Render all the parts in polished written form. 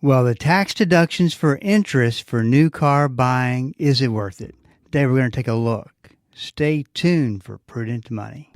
Well, the tax deductions for interest for new car buying, is it worth it? Today we're going to take a look. Stay tuned for Prudent Money.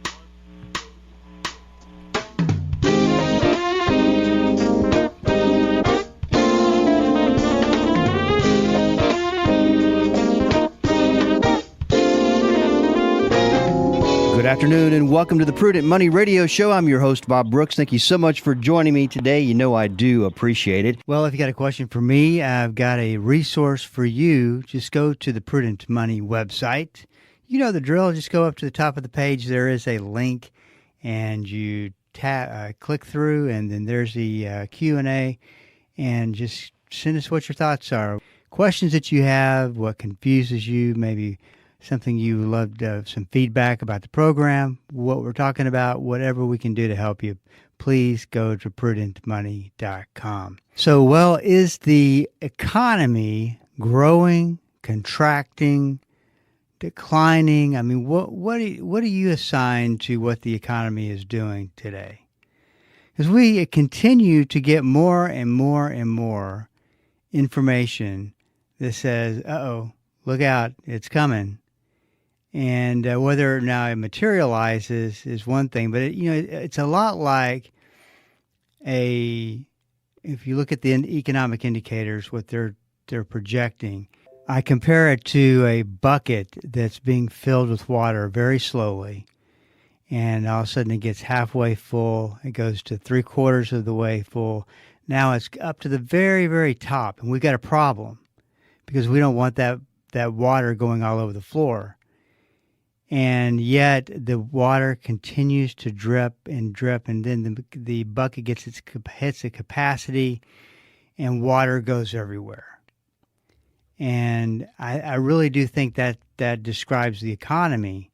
Good afternoon and welcome to the Prudent Money Radio Show. I'm your host, Bob Brooks. Thank you so much for joining me today. You know I do appreciate it. Well, if you got a question for me, I've got a resource for you. Just go to the Prudent Money website. You know the drill. Just go up to the top of the page. There is a link, and you click through, and then there's the Q&A, and just send us what your thoughts are. Questions that you have, what confuses you, maybe something you loved, some feedback about the program, what we're talking about, whatever we can do to help you, please go to prudentmoney.com. So, well, is the economy growing, contracting, declining? I mean, what do you assign to what the economy is doing today? Because we continue to get more and more and more information that says, uh-oh, look out, it's coming. And whether now it materializes is one thing, but it's a lot like if you look at the economic indicators, what they're projecting. I compare it to a bucket that's being filled with water very slowly, and all of a sudden it gets halfway full. It goes to 3/4 of the way full. Now it's up to the very, very top, and we've got a problem because we don't want that water going all over the floor. And yet the water continues to drip, and then the bucket hits the capacity, and water goes everywhere. And I really do think that describes the economy.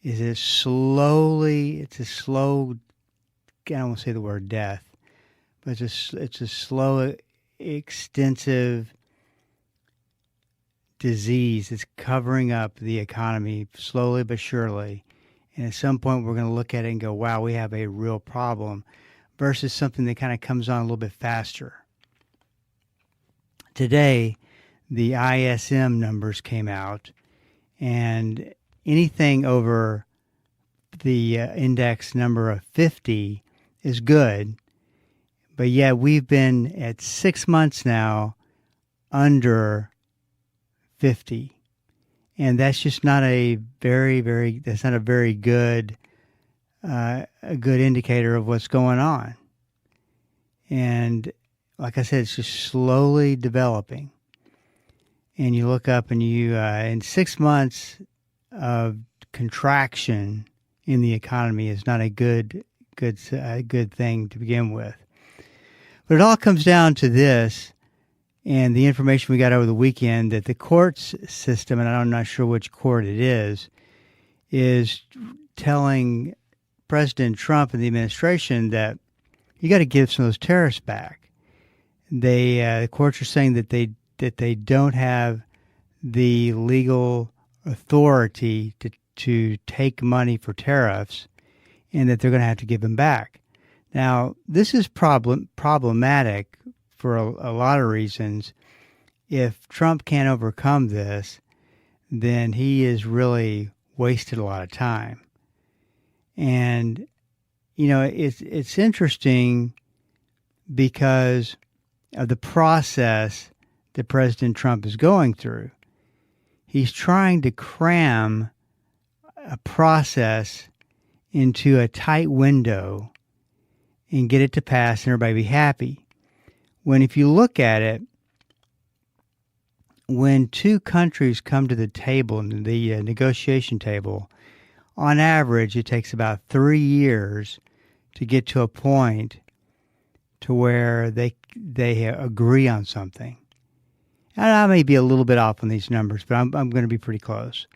It's a slow, I don't want to say the word death, but it's a slow, extensive disease that's covering up the economy slowly but surely. And at some point we're going to look at it and go, wow, we have a real problem, versus something that kind of comes on a little bit faster. Today, the ISM numbers came out, and anything over the index number of 50 is good. But yet we've been at 6 months now under 50, and that's just not a very good a good indicator of what's going on. And like I said, it's just slowly developing. And you look up, and you in 6 months of contraction in the economy is not a good thing to begin with. But it all comes down to this. And the information we got over the weekend, that the courts system, and I'm not sure which court it is telling President Trump and the administration that you got to give some of those tariffs back. The courts are saying that they don't have the legal authority to take money for tariffs, and that they're going to have to give them back. Now, this is problematic for a lot of reasons. If Trump can't overcome this, then he has really wasted a lot of time. And, it's interesting because of the process that President Trump is going through. He's trying to cram a process into a tight window and get it to pass and everybody be happy. When if you look at it, when two countries come to the table, the negotiation table, on average it takes about 3 years to get to a point to where they agree on something. And I may be a little bit off on these numbers, but I'm going to be pretty close.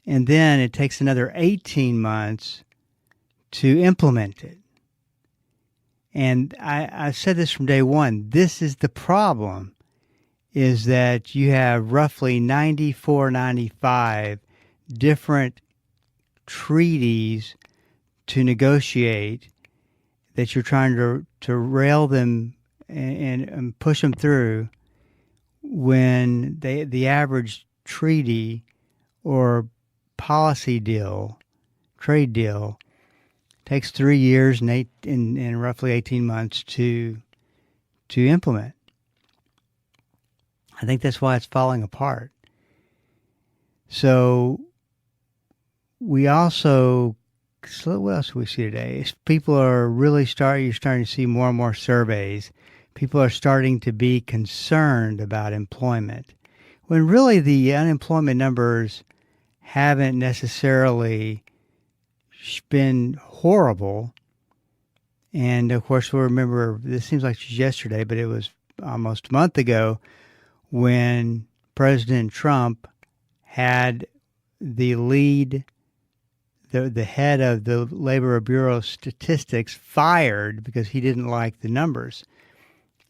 And then it takes another 18 months to implement it. And I said this from day one. This is the problem, is that you have roughly 95 different treaties to negotiate that you're trying to rail them and push them through when the average treaty or policy deal, trade deal, takes 3 years and roughly 18 months to implement. I think that's why it's falling apart. So we also, so what else do we see today? People are really you're starting to see more and more surveys. People are starting to be concerned about employment, when really the unemployment numbers haven't necessarily been horrible. And of course, we'll remember, this seems like just yesterday, but it was almost a month ago when President Trump had the head of the Labor Bureau of Statistics fired because he didn't like the numbers.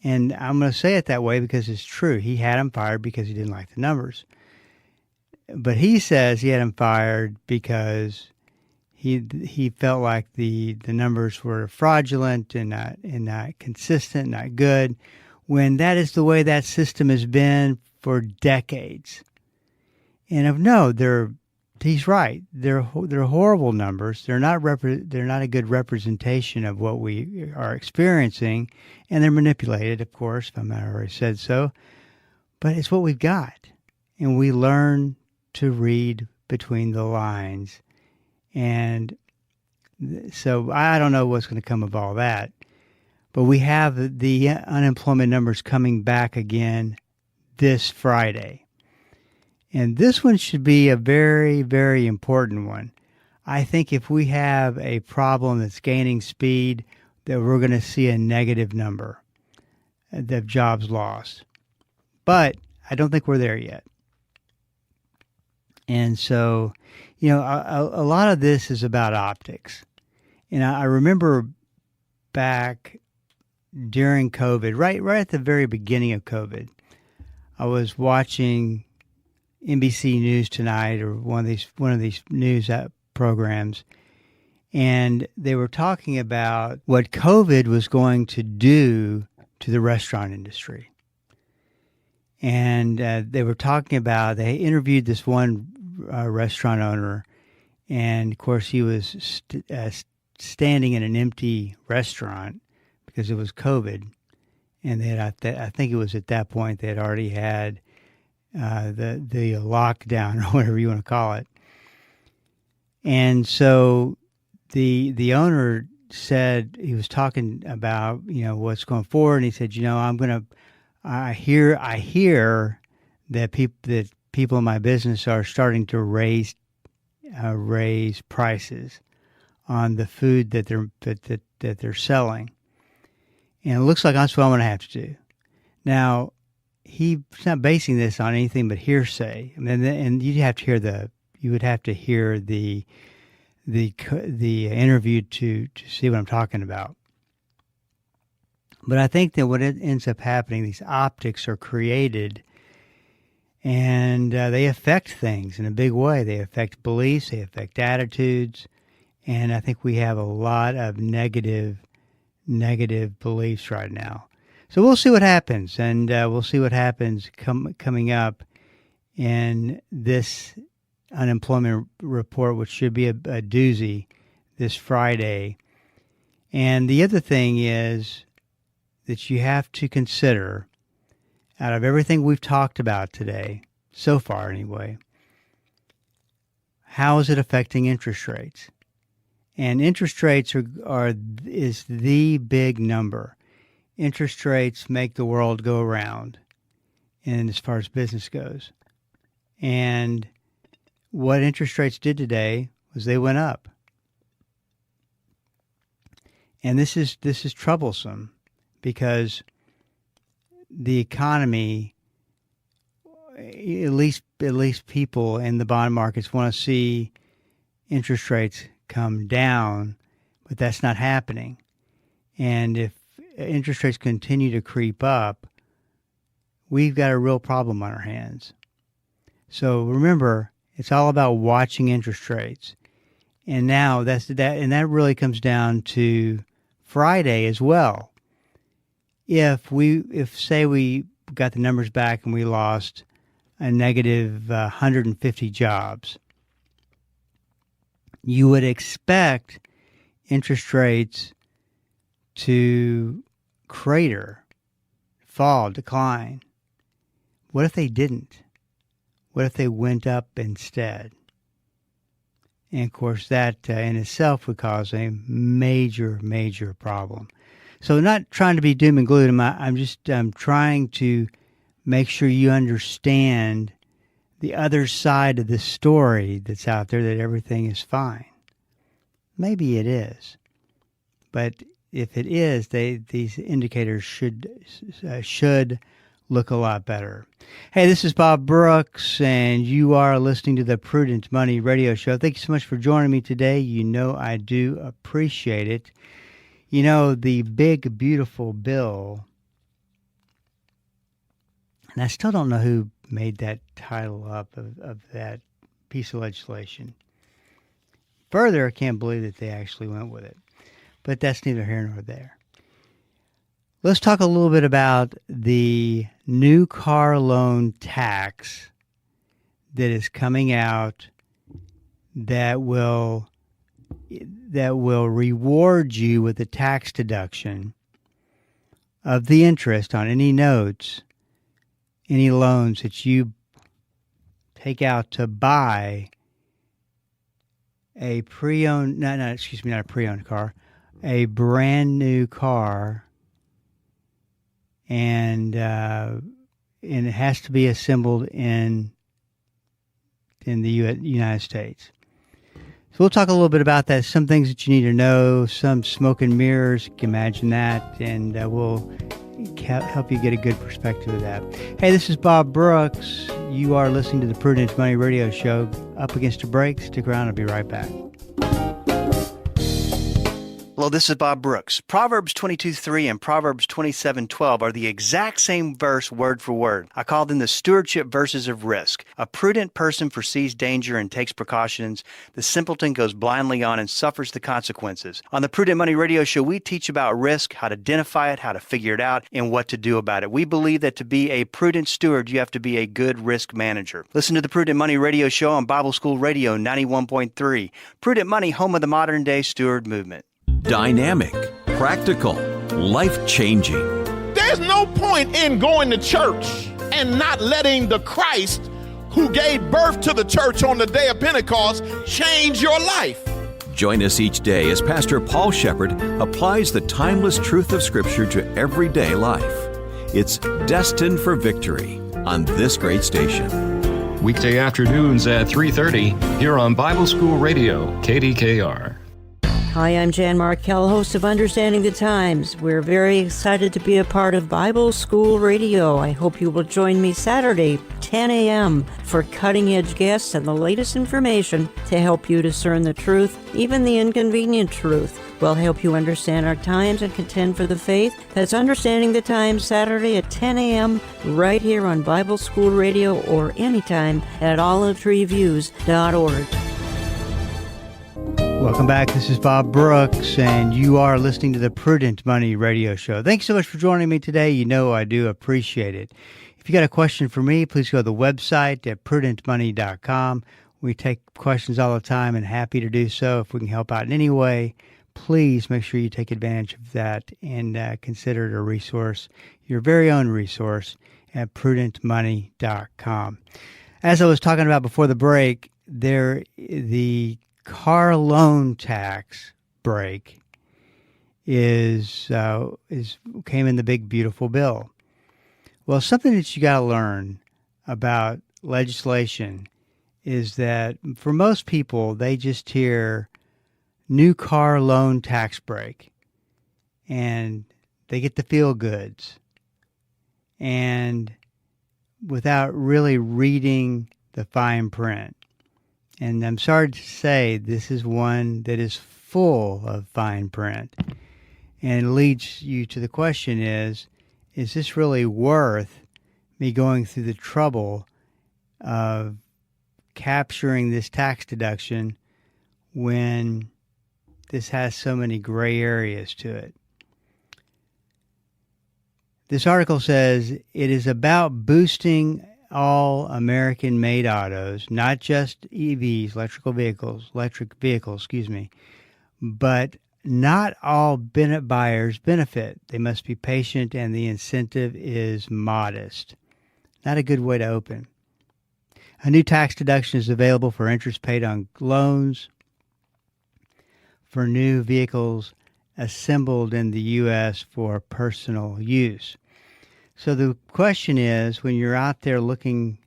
And I'm going to say it that way because it's true. He had him fired because he didn't like the numbers. But he says he had him fired because he felt like the numbers were fraudulent and not consistent, not good, when that is the way that system has been for decades. And he's right. They're horrible numbers. They're not a good representation of what we are experiencing, and they're manipulated, of course, if I'm not already said so. But it's what we've got, and we learn to read between the lines. And so I don't know what's going to come of all that, but we have the unemployment numbers coming back again this Friday. And this one should be a very, very important one. I think if we have a problem that's gaining speed, that we're going to see a negative number of jobs lost. But I don't think we're there yet. And so, a lot of this is about optics. And I remember back during COVID, right at the very beginning of COVID, I was watching NBC News Tonight or one of these news programs, and they were talking about what COVID was going to do to the restaurant industry. And they interviewed this one restaurant owner, and of course he was standing in an empty restaurant because it was COVID, and I think it was at that point they had already had the lockdown or whatever you want to call it. And so the owner said, he was talking about what's going forward, and he said, I hear that people in my business are starting to raise prices on the food that they're selling, and it looks like that's what I'm going to have to do. Now, he's not basing this on anything but hearsay. And you'd have to hear the interview to see what I'm talking about. But I think that what ends up happening, these optics are created, and they affect things in a big way. They affect beliefs, they affect attitudes, and I think we have a lot of negative beliefs right now. So we'll see what happens, and we'll see what happens coming up in this unemployment report, which should be a doozy this Friday. And the other thing is that you have to consider, out of everything we've talked about today, so far anyway, how is it affecting interest rates? And interest rates is the big number. Interest rates make the world go around, and as far as business goes. And what interest rates did today was they went up. And this is troublesome because the economy, at least people in the bond markets, want to see interest rates come down, but that's not happening. And if interest rates continue to creep up, we've got a real problem on our hands. So remember, it's all about watching interest rates. And now that really comes down to Friday as well. if say we got the numbers back and we lost a negative 150 jobs, you would expect interest rates to crater, fall, decline. What if they didn't? What if they went up instead? And of course, that in itself would cause a major, major problem. So, not trying to be doom and gloom. I'm just trying to make sure you understand the other side of the story that's out there, that everything is fine. Maybe it is, but if it is, these indicators should look a lot better. Hey, this is Bob Brooks, and you are listening to the Prudent Money Radio Show. Thank you so much for joining me today. You know I do appreciate it. You know, the big, beautiful bill, and I still don't know who made that title up of that piece of legislation. Further, I can't believe that they actually went with it. But that's neither here nor there. Let's talk a little bit about the new car loan tax that is coming out that will reward you with a tax deduction of the interest on any notes, any loans that you take out to buy a pre-owned, not a pre-owned car, a brand new car, and it has to be assembled in the United States. So we'll talk a little bit about that, some things that you need to know, some smoke and mirrors, you can imagine that, and we'll help you get a good perspective of that. Hey, this is Bob Brooks. You are listening to the Prudent Money Radio Show. Up against a break. Stick around. I'll be right back. Hello, this is Bob Brooks. Proverbs 22:3 and Proverbs 27:12 are the exact same verse word for word. I call them the stewardship verses of risk. A prudent person foresees danger and takes precautions. The simpleton goes blindly on and suffers the consequences. On the Prudent Money Radio Show, we teach about risk, how to identify it, how to figure it out, and what to do about it. We believe that to be a prudent steward, you have to be a good risk manager. Listen to the Prudent Money Radio Show on Bible School Radio 91.3. Prudent Money, home of the modern day steward movement. Dynamic, practical, life-changing. There's no point in going to church and not letting the Christ who gave birth to the church on the day of Pentecost change your life. Join us each day as Pastor Paul Shepherd applies the timeless truth of Scripture to everyday life. It's Destined for Victory on this great station. Weekday afternoons at 3:30 here on Bible School Radio, KDKR. Hi, I'm Jan Markell, host of Understanding the Times. We're very excited to be a part of Bible School Radio. I hope you will join me Saturday, 10 a.m., for cutting-edge guests and the latest information to help you discern the truth, even the inconvenient truth. We'll help you understand our times and contend for the faith. That's Understanding the Times, Saturday at 10 a.m., right here on Bible School Radio, or anytime at olivetreeviews.org. Welcome back. This is Bob Brooks, and you are listening to the Prudent Money Radio Show. Thanks so much for joining me today. You know I do appreciate it. If you got a question for me, please go to the website at prudentmoney.com. We take questions all the time and happy to do so. If we can help out in any way, please make sure you take advantage of that and consider it a resource, your very own resource, at prudentmoney.com. As I was talking about before the break, the car loan tax break came in the big beautiful bill. Well, something that you got to learn about legislation is that for most people, they just hear new car loan tax break and they get the feel goods, and without really reading the fine print. And I'm sorry to say, this is one that is full of fine print, and leads you to the question is this really worth me going through the trouble of capturing this tax deduction when this has so many gray areas to it? This article says it is about boosting all American-made autos, not just EVs, electric vehicles, but not all buyers benefit. They must be patient, and the incentive is modest. Not a good way to open. A new tax deduction is available for interest paid on loans for new vehicles assembled in the U.S. for personal use. So the question is, when you're out there looking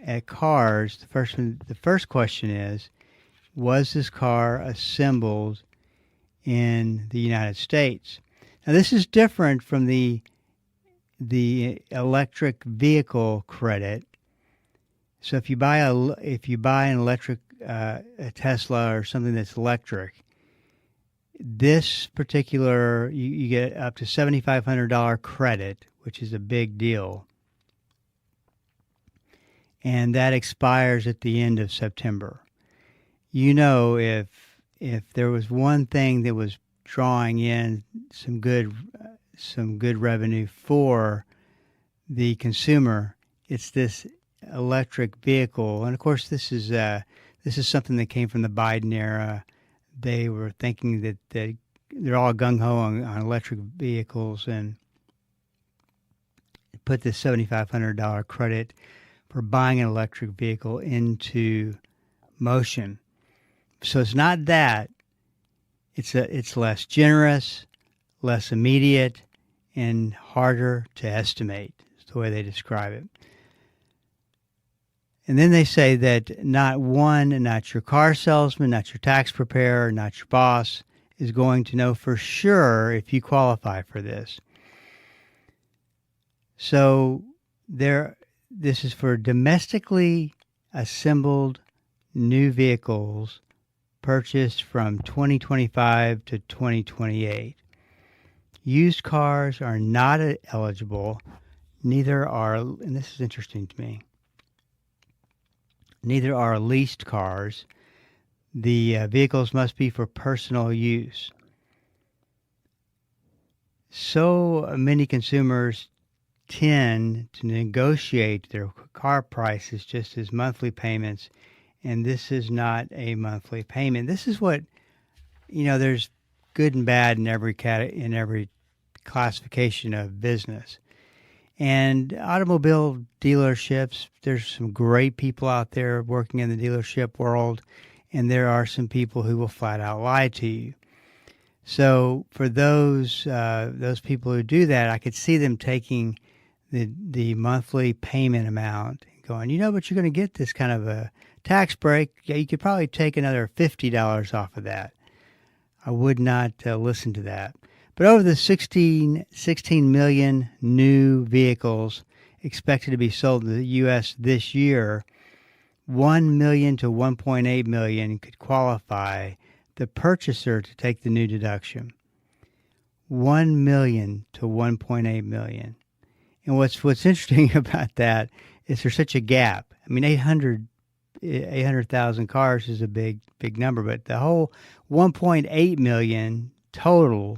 at cars, the first question is, was this car assembled in the United States? Now, this is different from the electric vehicle credit. So if you buy an electric a Tesla or something that's electric, this particular you get up to $7,500 credit, which is a big deal, and that expires at the end of September. You know, if there was one thing that was drawing in some good revenue for the consumer, it's this electric vehicle. And of course, this is something that came from the Biden era. They were thinking that they're all gung-ho on electric vehicles, and put this $7,500 credit for buying an electric vehicle into motion. So it's not that. It's less generous, less immediate, and harder to estimate. Is the way they describe it. And then they say that not your car salesman, not your tax preparer, not your boss is going to know for sure if you qualify for this. So this is for domestically assembled new vehicles purchased from 2025 to 2028. Used cars are not eligible, neither are, and this is interesting to me, neither are leased cars. The vehicles must be for personal use. So many consumers tend to negotiate their car prices just as monthly payments, and this is not a monthly payment. This is what, there's good and bad in every classification of business. And automobile dealerships, there's some great people out there working in the dealership world, and there are some people who will flat out lie to you. So for those people who do that, I could see them taking the monthly payment amount and going, but you're going to get this kind of a tax break. Yeah, you could probably take another $50 off of that. I would not listen to that. But over the 16 million new vehicles expected to be sold in the U.S. this year, 1 million to 1.8 million could qualify the purchaser to take the new deduction. 1 million to 1.8 million. And what's interesting about that is there's such a gap. I mean, 800,000 cars is a big number, but the whole 1.8 million total,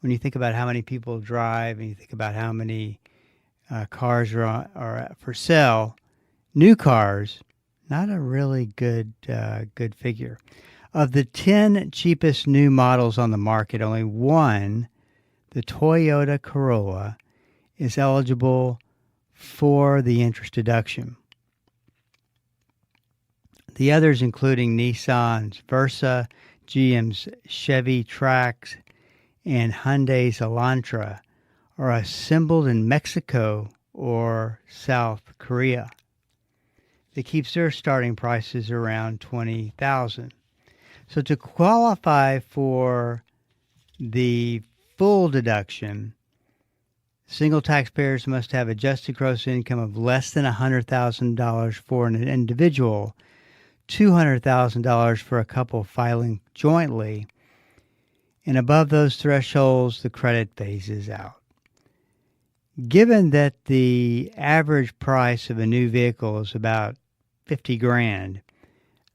when you think about how many people drive and you think about how many cars are for sale, new cars, not a really good figure. Of the 10 cheapest new models on the market, only one, the Toyota Corolla, is eligible for the interest deduction. The others, including Nissan's Versa, GM's Chevy Trax, and Hyundai's Elantra, are assembled in Mexico or South Korea. That keeps their starting prices around $20,000. So to qualify for the full deduction, single taxpayers must have adjusted gross income of less than $100,000 for an individual, $200,000 for a couple filing jointly, and above those thresholds, the credit phases out. Given that the average price of a new vehicle is about $50,000,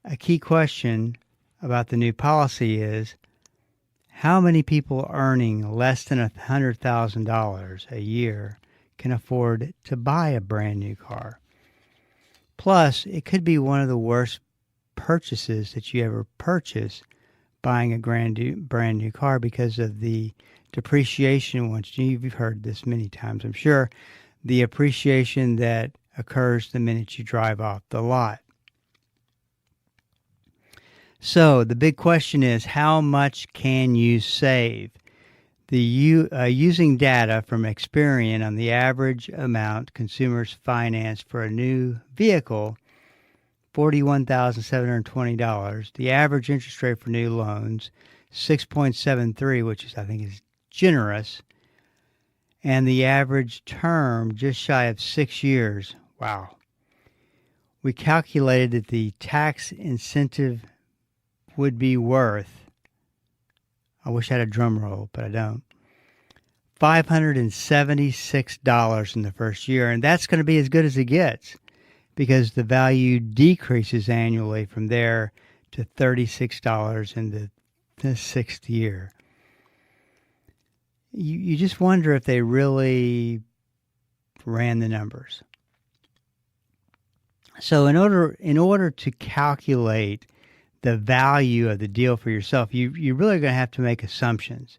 a key question about the new policy is, How many people earning less than $100,000 a year can afford to buy a brand new car? Plus, it could be one of the worst purchases that you ever purchase, buying a brand new car, because of the depreciation. Once you've heard this many times, I'm sure, the appreciation that occurs the minute you drive off the lot. So the big question is, how much can you save? Using data from Experian on the average amount consumers finance for a new vehicle, $41,720. The average interest rate for new loans, 6.73, which is, I think, is generous. And the average term, just shy of 6 years. Wow. We calculated that the tax incentive would be worth, I wish I had a drum roll, but I don't, $576 in the first year. And that's going to be as good as it gets, because the value decreases annually from there to $36 in the sixth year. You just wonder if they really ran the numbers. So in order to calculate the value of the deal for yourself, you really are going to have to make assumptions.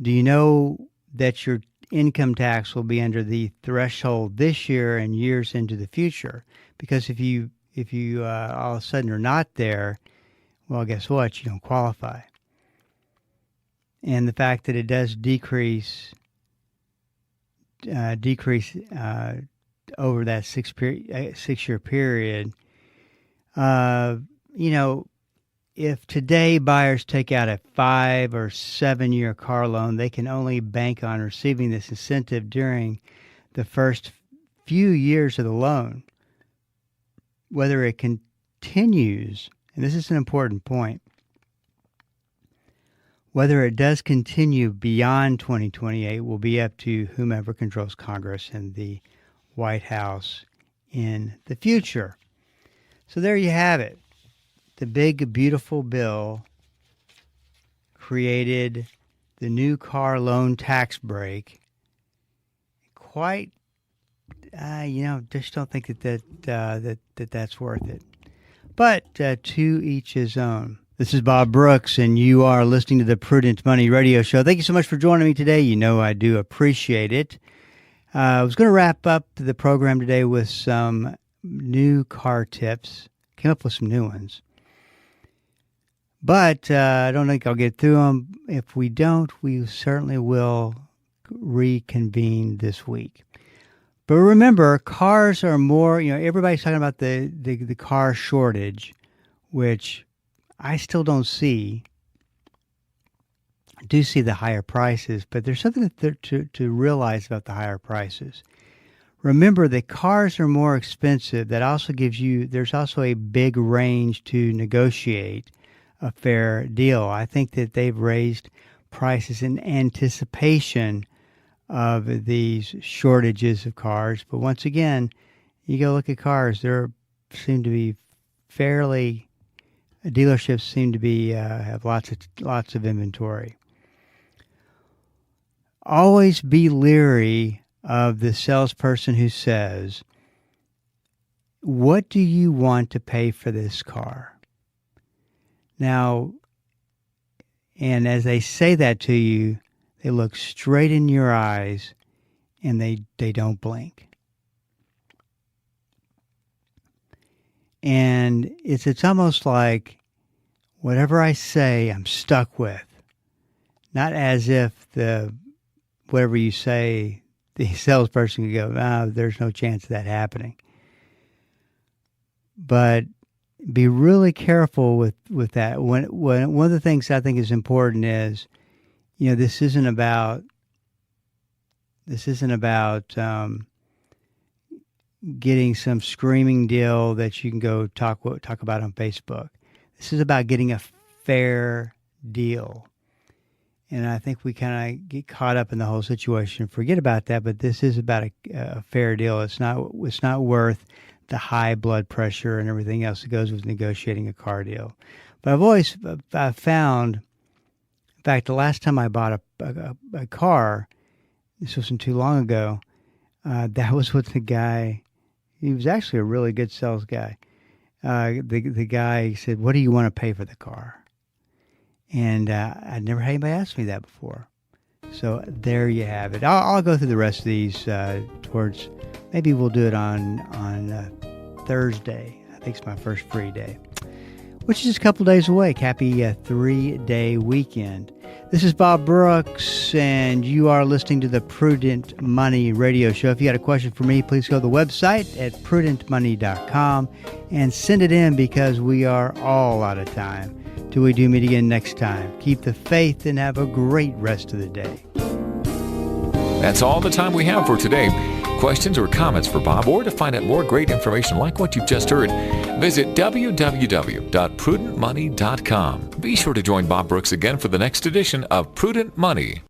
Do you know that your income tax will be under the threshold this year and years into the future? Because if you all of a sudden are not there, well, guess what? You don't qualify. And the fact that it does decrease over that 6 year period, if today buyers take out a 5 or 7 year car loan, they can only bank on receiving this incentive during the first few years of the loan. Whether it continues, and this is an important point, whether it does continue beyond 2028 will be up to whomever controls Congress and the White House in the future. So there you have it. The big, beautiful bill created the new car loan tax break. Quite, just don't think that's worth it. But to each his own. This is Bob Brooks, and you are listening to the Prudent Money Radio Show. Thank you so much for joining me today. You know I do appreciate it. I was going to wrap up the program today with some new car tips. Came up with some new ones. But I don't think I'll get through them. If we don't, we certainly will reconvene this week. But remember, cars are more, everybody's talking about the car shortage, which I still don't see. I do see the higher prices, but there's something to realize about the higher prices. Remember that cars are more expensive. That also there's also a big range to negotiate a fair deal. I think that they've raised prices in anticipation of these shortages of cars. But once again, you go look at cars, dealerships seem to be have lots of inventory. Always be leery of the salesperson who says, "What do you want to pay for this car?" Now, and as they say that to you, they look straight in your eyes and they don't blink. And it's almost like whatever I say, I'm stuck with. Not as if whatever you say, the salesperson could go, there's no chance of that happening. But be really careful with that. When one of the things I think is important is, this isn't about getting some screaming deal that you can go talk about on Facebook. This is about getting a fair deal. And I think we kind of get caught up in the whole situation and forget about that. But this is about a fair deal. It's not worth the high blood pressure and everything else that goes with negotiating a car deal. But I've found fact, the last time I bought a car, this wasn't too long ago, that was with the guy. He was actually a really good sales guy. The guy said, "What do you want to pay for the car?" And I'd never had anybody ask me that before. So there you have it. I'll go through the rest of these towards, maybe we'll do it on Thursday. I think it's my first free day, which is just a couple days away. Happy 3-day weekend. This is Bob Brooks, and you are listening to the Prudent Money Radio Show. If you got a question for me, please go to the website at prudentmoney.com and send it in, because we are all out of time. Till we do meet again next time, keep the faith and have a great rest of the day. That's all the time we have for today. Questions or comments for Bob, or to find out more great information like what you've just heard, visit www.prudentmoney.com. Be sure to join Bob Brooks again for the next edition of Prudent Money.